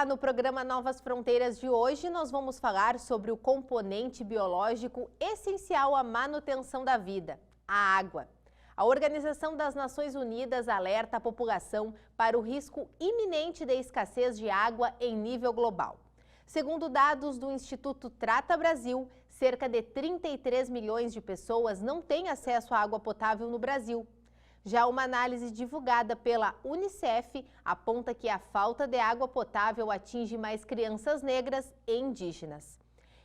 Olá, no programa Novas Fronteiras de hoje nós vamos falar sobre o componente biológico essencial à manutenção da vida, a água. A Organização das Nações Unidas alerta a população para o risco iminente de escassez de água em nível global. Segundo dados do Instituto Trata Brasil, cerca de 33 milhões de pessoas não têm acesso à água potável no Brasil. Já uma análise divulgada pela Unicef aponta que a falta de água potável atinge mais crianças negras e indígenas.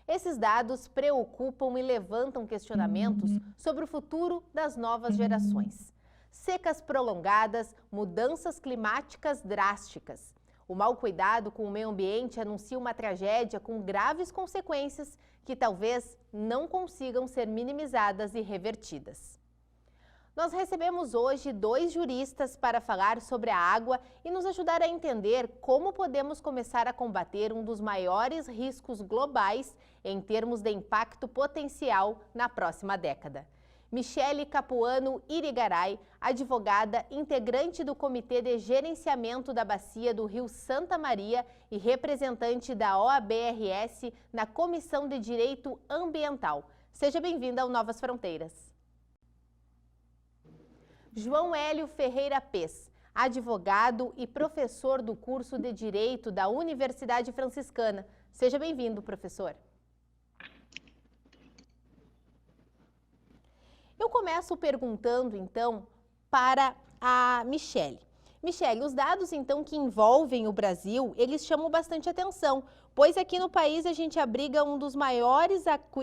Esses dados preocupam e levantam questionamentos sobre o futuro das novas gerações. Secas prolongadas, mudanças climáticas drásticas. O mau cuidado com o meio ambiente anuncia uma tragédia com graves consequências que talvez não consigam ser minimizadas e revertidas. Nós recebemos hoje 2 juristas para falar sobre a água e nos ajudar a entender como podemos começar a combater um dos maiores riscos globais em termos de impacto potencial na próxima década. Michele Capuano Irigaray, advogada, integrante do Comitê de Gerenciamento da Bacia do Rio Santa Maria e representante da OAB-RS na Comissão de Direito Ambiental. Seja bem-vinda ao Novas Fronteiras. João Hélio Ferreira Pes, advogado e professor do curso de Direito da Universidade Franciscana. Seja bem-vindo, professor. Eu começo perguntando, então, para a Michele. Michele, os dados, então, que envolvem o Brasil, eles chamam bastante atenção, pois aqui no país a gente abriga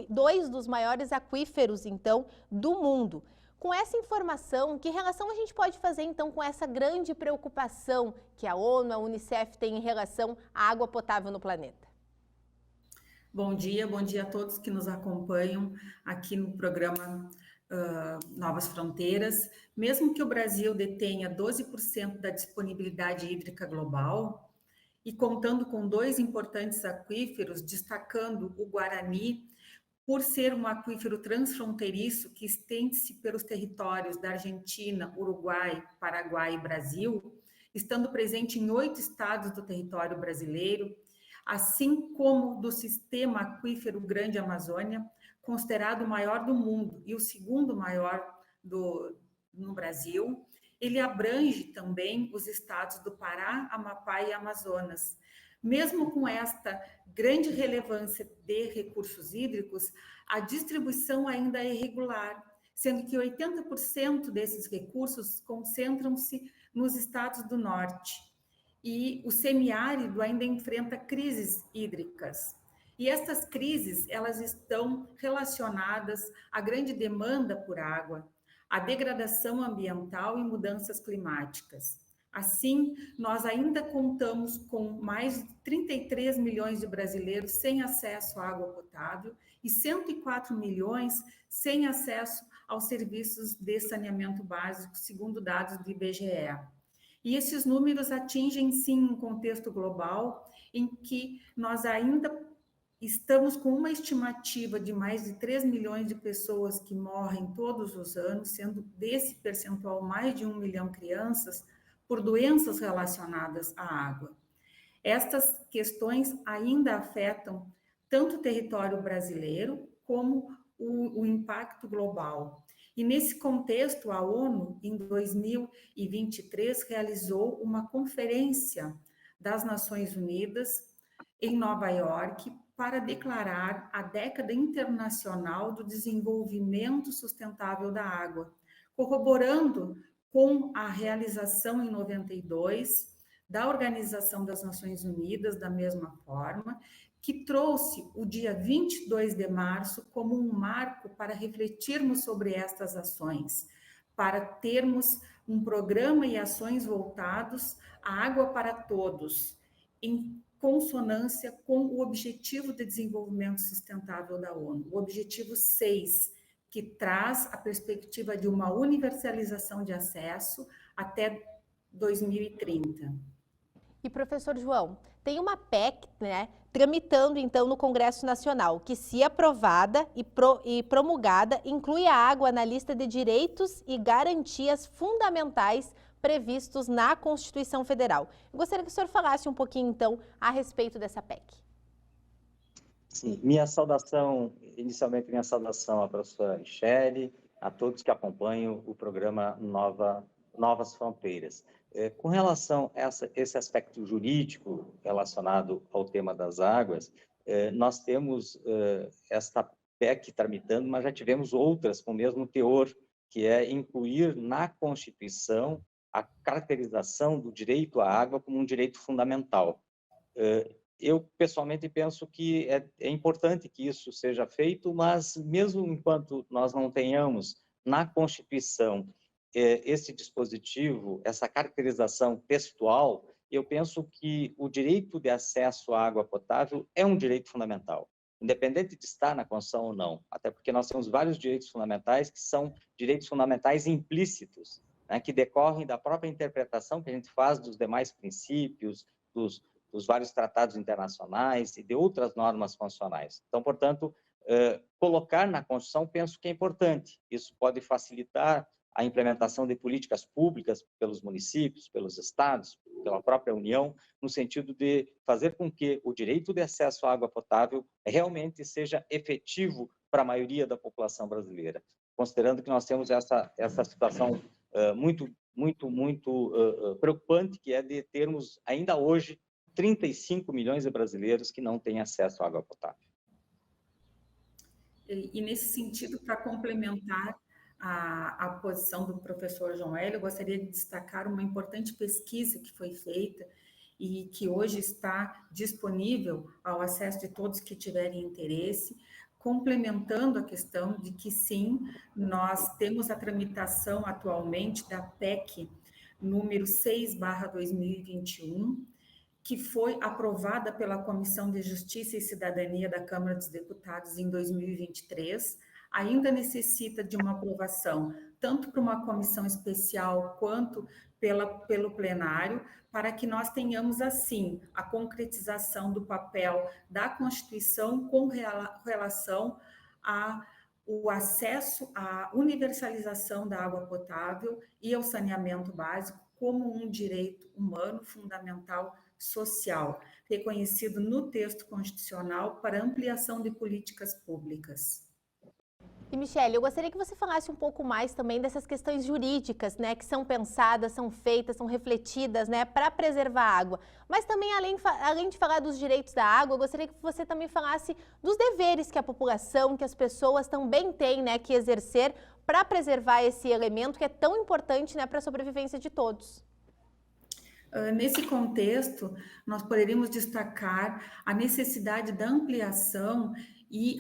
dois dos maiores aquíferos, então, do mundo. Com essa informação, que relação a gente pode fazer, então, com essa grande preocupação que a ONU, a Unicef tem em relação à água potável no planeta? Bom dia a todos que nos acompanham aqui no programa Novas Fronteiras. Mesmo que o Brasil detenha 12% da disponibilidade hídrica global, e contando com 2 importantes aquíferos, destacando o Guarani, por ser um aquífero transfronteiriço que estende-se pelos territórios da Argentina, Uruguai, Paraguai e Brasil, estando presente em 8 estados do território brasileiro, assim como do sistema aquífero Grande Amazônia, considerado o maior do mundo e o segundo maior no Brasil. Ele abrange também os estados do Pará, Amapá e Amazonas. Mesmo com esta grande relevância de recursos hídricos, a distribuição ainda é irregular, sendo que 80% desses recursos concentram-se nos estados do norte. E o semiárido ainda enfrenta crises hídricas. E estas crises, elas estão relacionadas à grande demanda por água, à degradação ambiental e mudanças climáticas. Assim, nós ainda contamos com mais de 33 milhões de brasileiros sem acesso à água potável e 104 milhões sem acesso aos serviços de saneamento básico, segundo dados do IBGE. E esses números atingem, sim, um contexto global em que nós ainda estamos com uma estimativa de mais de 3 milhões de pessoas que morrem todos os anos, sendo desse percentual mais de 1 milhão crianças, por doenças relacionadas à água. Estas questões ainda afetam tanto o território brasileiro como o impacto global. E nesse contexto, a ONU, em 2023, realizou uma conferência das Nações Unidas em Nova York para declarar a Década Internacional do Desenvolvimento Sustentável da Água, corroborando com a realização em 92 da Organização das Nações Unidas, da mesma forma, que trouxe o dia 22 de março como um marco para refletirmos sobre estas ações, para termos um programa e ações voltados à água para todos, em consonância com o Objetivo de Desenvolvimento Sustentável da ONU, o Objetivo 6, que traz a perspectiva de uma universalização de acesso até 2030. E, professor João, tem uma PEC, tramitando, então, no Congresso Nacional, que, se aprovada e promulgada, inclui a água na lista de direitos e garantias fundamentais previstos na Constituição Federal. Eu gostaria que o senhor falasse um pouquinho, então, a respeito dessa PEC. Sim, inicialmente minha saudação à professora Michele, a todos que acompanham o programa Novas Fronteiras. Com relação a esse aspecto jurídico relacionado ao tema das águas, nós temos esta PEC tramitando, mas já tivemos outras com o mesmo teor, que é incluir na Constituição a caracterização do direito à água como um direito fundamental. Eu, pessoalmente, penso que é importante que isso seja feito, mas mesmo enquanto nós não tenhamos na Constituição esse dispositivo, essa caracterização textual, eu penso que o direito de acesso à água potável é um direito fundamental, independente de estar na Constituição ou não, até porque nós temos vários direitos fundamentais que são direitos fundamentais implícitos, né, que decorrem da própria interpretação que a gente faz dos demais princípios, dos vários tratados internacionais e de outras normas constitucionais. Então, portanto, colocar na Constituição, penso que é importante. Isso pode facilitar a implementação de políticas públicas pelos municípios, pelos estados, pela própria União, no sentido de fazer com que o direito de acesso à água potável realmente seja efetivo para a maioria da população brasileira, considerando que nós temos essa situação muito preocupante, que é de termos ainda hoje 35 milhões de brasileiros que não têm acesso à água potável. E nesse sentido, para complementar a posição do professor João Hélio, eu gostaria de destacar uma importante pesquisa que foi feita e que hoje está disponível ao acesso de todos que tiverem interesse, complementando a questão de que, sim, nós temos a tramitação atualmente da PEC número 6/2021, que foi aprovada pela Comissão de Justiça e Cidadania da Câmara dos Deputados em 2023, ainda necessita de uma aprovação, tanto por uma comissão especial quanto pelo plenário, para que nós tenhamos, assim, a concretização do papel da Constituição com relação ao acesso à universalização da água potável e ao saneamento básico como um direito humano fundamental social, reconhecido no texto constitucional para ampliação de políticas públicas. E, Michele, eu gostaria que você falasse um pouco mais também dessas questões jurídicas, né, que são pensadas, são feitas, são refletidas, né, para preservar a água. Mas também, além de falar dos direitos da água, eu gostaria que você também falasse dos deveres que a população, que as pessoas também têm, né, que exercer para preservar esse elemento que é tão importante, né, para a sobrevivência de todos. Nesse contexto, nós poderíamos destacar a necessidade da ampliação e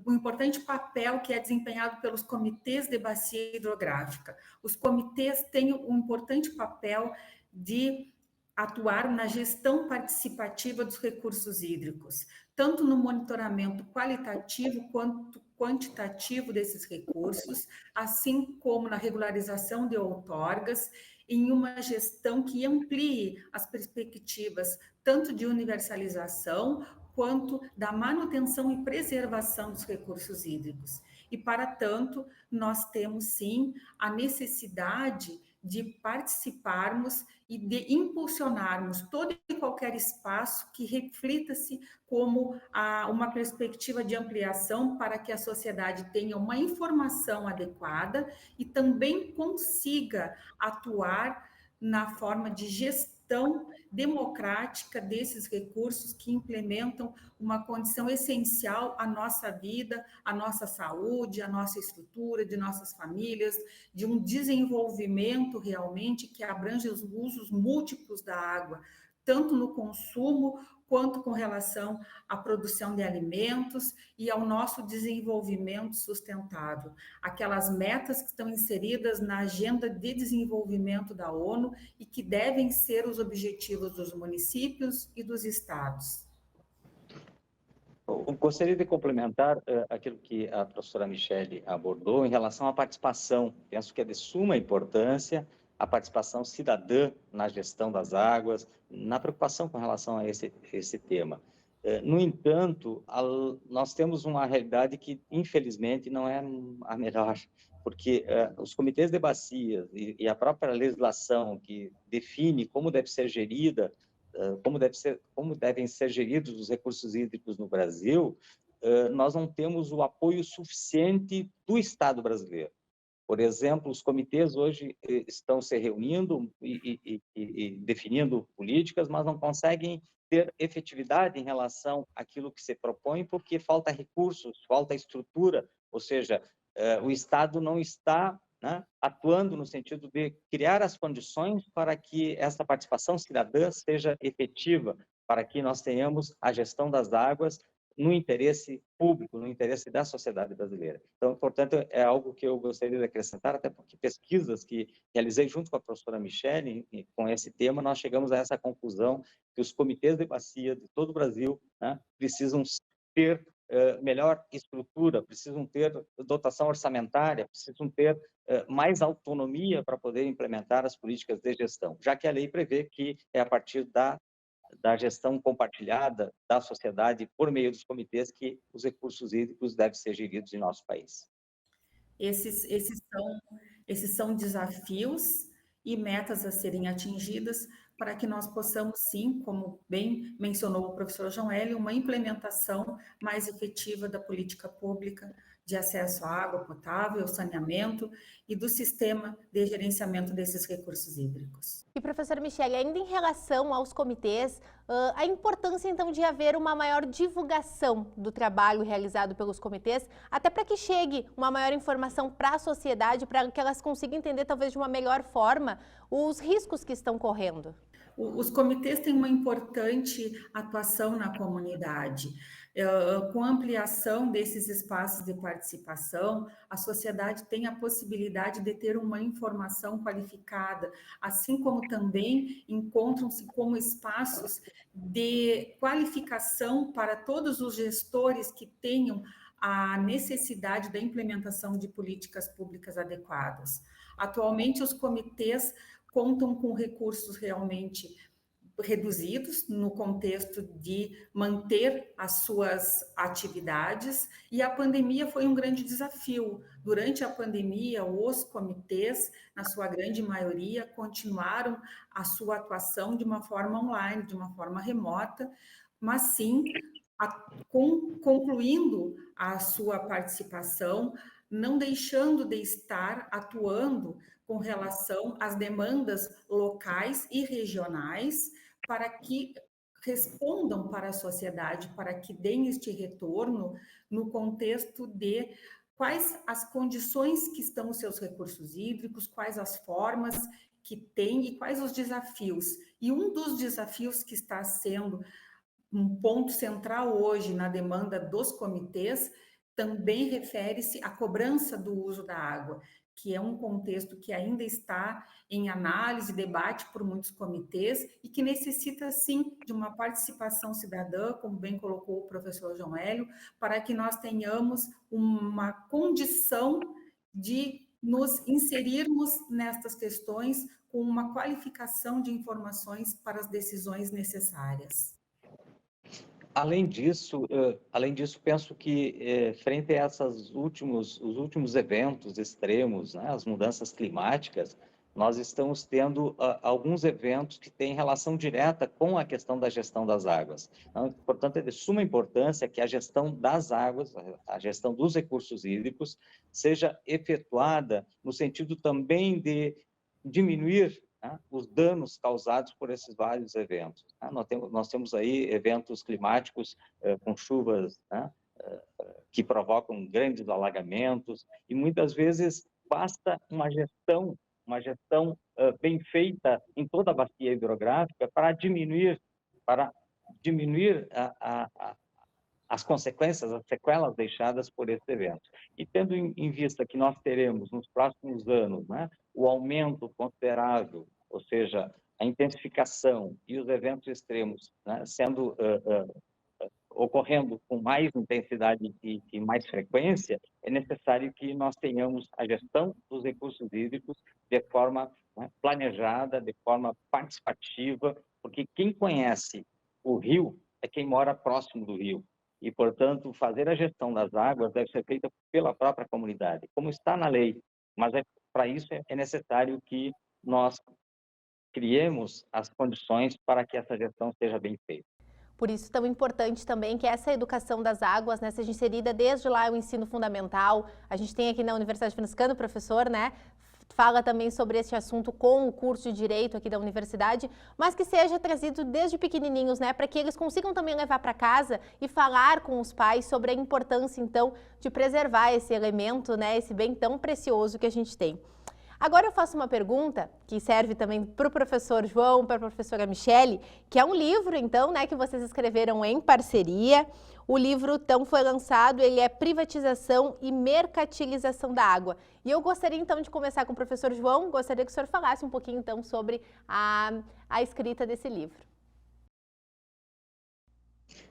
o importante papel que é desempenhado pelos comitês de bacia hidrográfica. Os comitês têm um importante papel de atuar na gestão participativa dos recursos hídricos, tanto no monitoramento qualitativo quanto quantitativo desses recursos, assim como na regularização de outorgas, em uma gestão que amplie as perspectivas tanto de universalização quanto da manutenção e preservação dos recursos hídricos. E, para tanto, nós temos, sim, a necessidade de participarmos e de impulsionarmos todo e qualquer espaço que reflita-se como uma perspectiva de ampliação para que a sociedade tenha uma informação adequada e também consiga atuar na forma de gestão democrática desses recursos que implementam uma condição essencial à nossa vida, à nossa saúde, à nossa estrutura, de nossas famílias, de um desenvolvimento realmente que abrange os usos múltiplos da água, tanto no consumo quanto com relação à produção de alimentos e ao nosso desenvolvimento sustentável. Aquelas metas que estão inseridas na Agenda de Desenvolvimento da ONU e que devem ser os objetivos dos municípios e dos estados. Eu gostaria de complementar aquilo que a professora Michele abordou em relação à participação. Penso que é de suma importância a participação cidadã na gestão das águas, na preocupação com relação a esse tema. No entanto, nós temos uma realidade que, infelizmente, não é a melhor. porque os comitês de bacias e a própria legislação que define como deve ser gerida, como devem ser geridos os recursos hídricos no Brasil, nós não temos o apoio suficiente do Estado brasileiro. Por exemplo, os comitês hoje estão se reunindo e definindo políticas, mas não conseguem ter efetividade em relação àquilo que se propõe, porque falta recursos, falta estrutura, ou seja, o Estado não está, né, atuando no sentido de criar as condições para que essa participação cidadã seja efetiva, para que nós tenhamos a gestão das águas no interesse público, no interesse da sociedade brasileira. Então, portanto, é algo que eu gostaria de acrescentar, até porque pesquisas que realizei junto com a professora Michele, com esse tema, nós chegamos a essa conclusão que os comitês de bacia de todo o Brasil, né, precisam ter melhor estrutura, precisam ter dotação orçamentária, precisam ter mais autonomia para poder implementar as políticas de gestão, já que a lei prevê que é a partir da gestão compartilhada da sociedade por meio dos comitês que os recursos hídricos devem ser geridos em nosso país. Esses são desafios e metas a serem atingidas para que nós possamos, sim, como bem mencionou o professor João Hélio, uma implementação mais efetiva da política pública de acesso à água potável, ao saneamento e do sistema de gerenciamento desses recursos hídricos. E, professora Michele, ainda em relação aos comitês, a importância, então, de haver uma maior divulgação do trabalho realizado pelos comitês, até para que chegue uma maior informação para a sociedade, para que elas consigam entender, talvez, de uma melhor forma, os riscos que estão correndo. Os comitês têm uma importante atuação na comunidade. Com a ampliação desses espaços de participação, a sociedade tem a possibilidade de ter uma informação qualificada, assim como também encontram-se como espaços de qualificação para todos os gestores que tenham a necessidade da implementação de políticas públicas adequadas. Atualmente, os comitês contam com recursos realmente reduzidos no contexto de manter as suas atividades, e a pandemia foi um grande desafio. Durante a pandemia, os comitês, na sua grande maioria, continuaram a sua atuação de uma forma online, de uma forma remota, mas sim, concluindo a sua participação, não deixando de estar atuando com relação às demandas locais e regionais, para que respondam para a sociedade, para que deem este retorno no contexto de quais as condições que estão os seus recursos hídricos, quais as formas que tem e quais os desafios. E um dos desafios que está sendo um ponto central hoje na demanda dos comitês também refere-se à cobrança do uso da água, que é um contexto que ainda está em análise, debate por muitos comitês e que necessita, sim, de uma participação cidadã, como bem colocou o professor João Hélio, para que nós tenhamos uma condição de nos inserirmos nestas questões com uma qualificação de informações para as decisões necessárias. Além disso, penso que, frente a os últimos eventos extremos, né, as mudanças climáticas, nós estamos tendo alguns eventos que têm relação direta com a questão da gestão das águas. Então, portanto, é de suma importância que a gestão das águas, a gestão dos recursos hídricos, seja efetuada no sentido também de diminuir os danos causados por esses vários eventos. Nós temos aí eventos climáticos com chuvas que provocam grandes alagamentos, e muitas vezes basta uma gestão bem feita em toda a bacia hidrográfica para diminuir as consequências, as sequelas deixadas por esse evento. E tendo em vista que nós teremos nos próximos anos, né, o aumento considerável, ou seja, a intensificação e os eventos extremos, né, ocorrendo com mais intensidade e mais frequência, é necessário que nós tenhamos a gestão dos recursos hídricos de forma, né, planejada, de forma participativa, porque quem conhece o rio é quem mora próximo do rio. E, portanto, fazer a gestão das águas deve ser feita pela própria comunidade. Como está na lei, Mas para isso é necessário que nós criemos as condições para que essa gestão seja bem feita. Por isso, tão importante também que essa educação das águas, né, seja inserida desde lá o ensino fundamental. A gente tem aqui na Universidade Franciscana o professor, né, fala também sobre esse assunto com o curso de Direito aqui da universidade, mas que seja trazido desde pequenininhos, né, para que eles consigam também levar para casa e falar com os pais sobre a importância, então, de preservar esse elemento, né, esse bem tão precioso que a gente tem. Agora eu faço uma pergunta que serve também para o professor João, para a professora Michele, que é um livro, então, né, que vocês escreveram em parceria. O livro, então, foi lançado, ele é Privatização e Mercantilização da Água. E eu gostaria, então, de começar com o professor João, gostaria que o senhor falasse um pouquinho, então, sobre a escrita desse livro.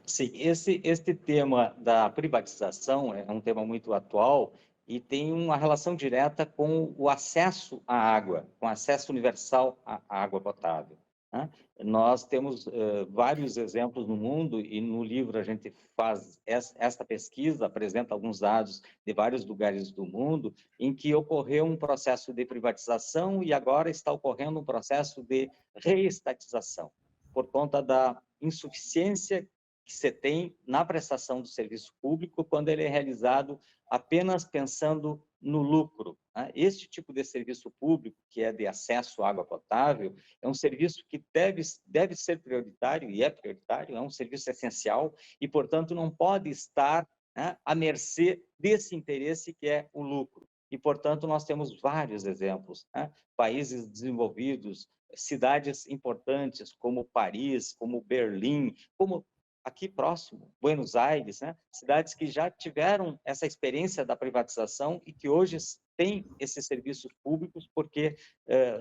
Sim, esse tema da privatização é um tema muito atual e tem uma relação direta com o acesso à água, com acesso universal à água potável, né? Nós temos vários exemplos no mundo e no livro a gente faz esta pesquisa, apresenta alguns dados de vários lugares do mundo em que ocorreu um processo de privatização e agora está ocorrendo um processo de reestatização, por conta da insuficiência que você tem na prestação do serviço público quando ele é realizado apenas pensando no lucro, né? Este tipo de serviço público, que é de acesso à água potável, é um serviço que deve ser prioritário, e é prioritário, é um serviço essencial, e, portanto, não pode estar, né, à mercê desse interesse que é o lucro. E, portanto, nós temos vários exemplos, né? Países desenvolvidos, cidades importantes como Paris, como Berlim, como aqui próximo, Buenos Aires, né? Cidades que já tiveram essa experiência da privatização e que hoje têm esses serviços públicos porque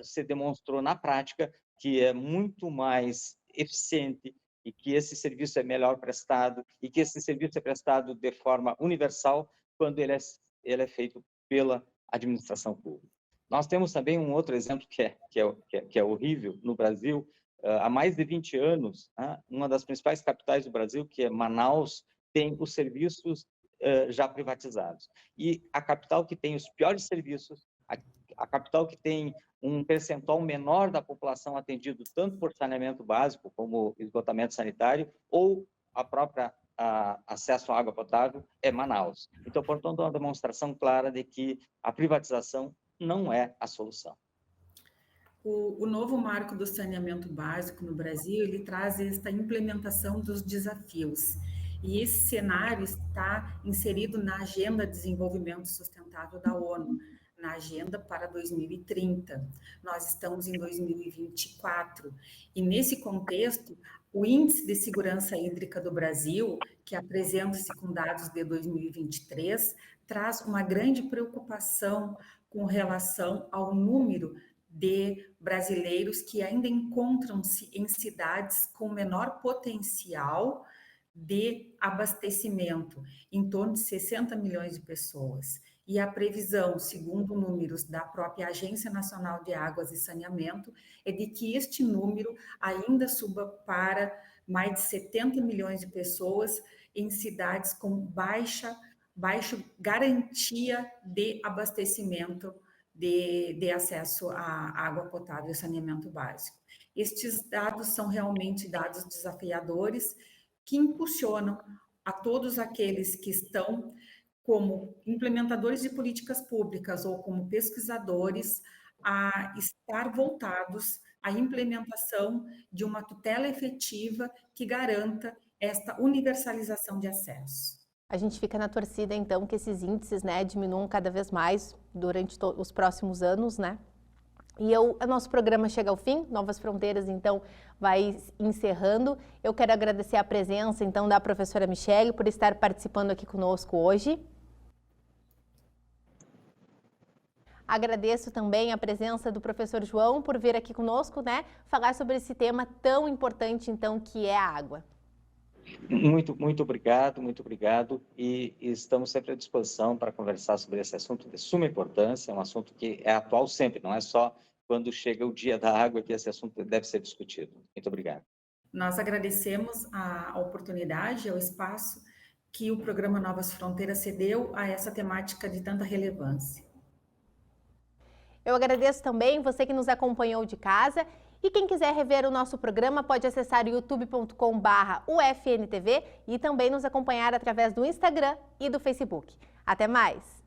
se demonstrou na prática que é muito mais eficiente e que esse serviço é melhor prestado e que esse serviço é prestado de forma universal quando ele é feito pela administração pública. Nós temos também um outro exemplo que é horrível no Brasil. Há mais de 20 anos, né, uma das principais capitais do Brasil, que é Manaus, tem os serviços já privatizados. E a capital que tem os piores serviços, a capital que tem um percentual menor da população atendido tanto por saneamento básico como esgotamento sanitário ou a própria acesso à água potável, é Manaus. Então, portanto, é uma demonstração clara de que a privatização não é a solução. O novo marco do saneamento básico no Brasil, ele traz esta implementação dos desafios. E esse cenário está inserido na Agenda de Desenvolvimento Sustentável da ONU, na Agenda para 2030. Nós estamos em 2024. E nesse contexto, o Índice de Segurança Hídrica do Brasil, que apresenta-se com dados de 2023, traz uma grande preocupação com relação ao número de brasileiros que ainda encontram-se em cidades com menor potencial de abastecimento, em torno de 60 milhões de pessoas. E a previsão, segundo números da própria Agência Nacional de Águas e Saneamento, é de que este número ainda suba para mais de 70 milhões de pessoas em cidades com baixa garantia de abastecimento de acesso à água potável e saneamento básico. Estes dados são realmente dados desafiadores que impulsionam a todos aqueles que estão como implementadores de políticas públicas ou como pesquisadores a estar voltados à implementação de uma tutela efetiva que garanta esta universalização de acesso. A gente fica na torcida, então, que esses índices, né, diminuam cada vez mais durante os próximos anos, né? E o nosso programa chega ao fim, Novas Fronteiras, então, vai encerrando. Eu quero agradecer a presença, então, da professora Michele por estar participando aqui conosco hoje. Agradeço também a presença do professor João por vir aqui conosco, né, falar sobre esse tema tão importante, então, que é a água. Muito obrigado e estamos sempre à disposição para conversar sobre esse assunto de suma importância, é um assunto que é atual sempre, não é só quando chega o dia da água que esse assunto deve ser discutido. Muito obrigado. Nós agradecemos a oportunidade, ao espaço que o programa Novas Fronteiras cedeu a essa temática de tanta relevância. Eu agradeço também você que nos acompanhou de casa. E quem quiser rever o nosso programa pode acessar youtube.com/UFNTV e também nos acompanhar através do Instagram e do Facebook. Até mais!